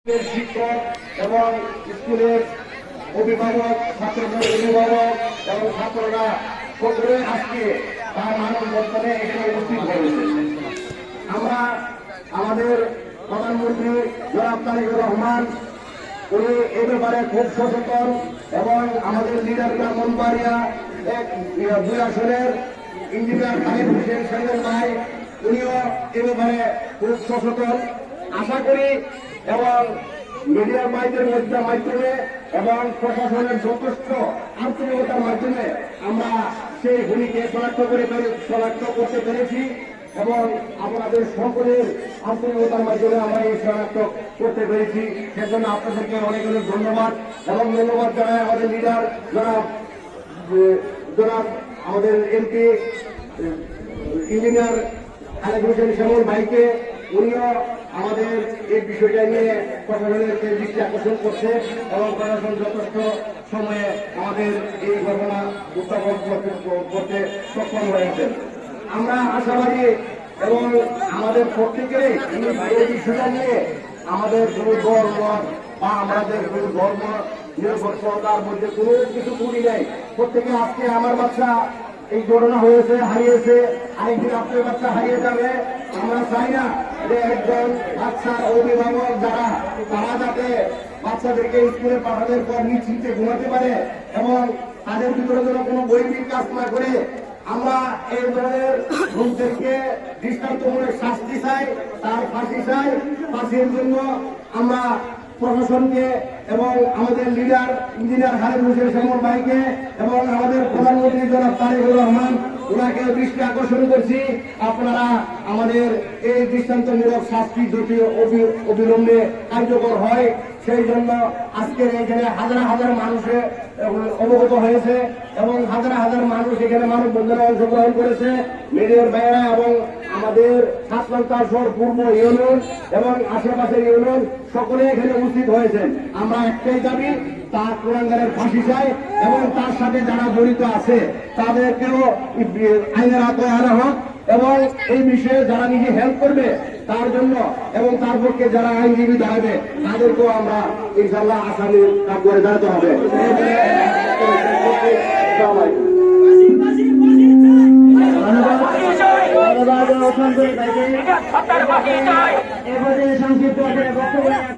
শিক্ষক এবং স্কুলের অভিভাবক, ছাত্রদের অভিভাবক এবং ছাত্ররা সকলে আজকে তার মানববন্ধনে এখানে উপস্থিত হয়েছে। আমরা আমাদের প্রধানমন্ত্রী জনাব তারেক রহমান উনি এ ব্যাপারে খুব সচেতন এবং আমাদের লিডার ব্রাহ্মণবাড়িয়া দুই আসনের ইঞ্জিনিয়ার খালিদ হোসেন সেলিম ভাই উনিও এ ব্যাপারে খুব সচেতন। আশা করি এবং মিডিয়ার মাধ্যমে এবং প্রশাসনের যথেষ্ট আন্তরিকতার মাধ্যমে আমরা সেই ভূমিকে শনাক্ত করতে পেরেছি এবং আপনাদের সকলের আন্তরিকতার মাধ্যমে আমরা এই শনাক্ত করতে পেরেছি। সেজন্য আপনাদেরকে অনেক অনেক ধন্যবাদ এবং ধন্যবাদ জানাই আমাদের লিডার জনাব আমাদের এমপি ইঞ্জিনিয়ার খালেদ হোসেন শ্যামল ভাইকে। উনিও আমাদের এই বিষয়টা নিয়ে প্রশাসনের দৃষ্টি আকর্ষণ করছে এবং প্রশাসন যথেষ্ট সময়ে আমাদের এই ঘটনা উত্থাপন করতে সক্ষম হয়েছে। আমরা আশাবাদী এবং আমাদের প্রত্যেকেরই এই বিষয়টা নিয়ে আমাদের কোনো ধর্ম বা আমাদের কোনো ধর্ম নিরপেক্ষতার মধ্যে কোনো কিছু করি নেই। প্রত্যেকে আজকে আমার বাচ্চা এই ঘটনা হয়েছে, হারিয়েছে, আরেকদিন আপনার বাচ্চা হারিয়ে যাবে। আমরা চাই না যে একজন বাচ্চার অভিভাবক যারা তারা যাতে বাচ্চাদেরকে স্কুলে পাঠানোর পর নিশ্চিন্তে ঘুমাতে পারে এবং তাদের ভিতরে যেন কোনো বৈদিক কাজ না করে। আমরা এই ধরনের লোকদেরকে দৃষ্টান্তমূলক শাস্তি চাই, তার ফাঁসি চাই। ফাঁসির জন্য আমরা প্রশাসনকে এবং আমাদের লিডার ইঞ্জিনিয়ার খালেদ হোসেন শ্যামল ভাইকে এবং আমাদের প্রধানমন্ত্রী জনাব তারেক রহমান ওনাকে দৃষ্টি আকর্ষণ করছি। আপনারা আমাদের এই দৃষ্টান্তমূলক শাস্তি যদি অবিলম্বে কার্যকর হয় সেই জন্য আজকের এখানে হাজার হাজার মানুষে অবগত হয়েছে এবং হাজার হাজার মানুষ এখানে মানববন্ধনে অংশগ্রহণ করেছে। মিডিয়ার ভাইয়েরা এবং আমাদের সাতমান্তাসর পূর্ব ইউনিয়ন এবং আশেপাশের ইউনিয়ন সকলে এখানে উপস্থিত হয়েছেন। আমরা একটাই দাবি, তার কুলাঙ্গারের ফাঁসি চাই এবং তার সাথে যারা জড়িত আছে তাদেরকেও আইনের আওতায় আনা হোক এবং এই বিষয়ে যারা নিজে হেল্প করবে তার জন্য এবং তার পক্ষে যারা আইনজীবী দাঁড়াবে তাদেরকেও আমরা ইনশাল্লাহ আসামির কাজ করে দাঁড়াতে হবে। ধন্যবাদ।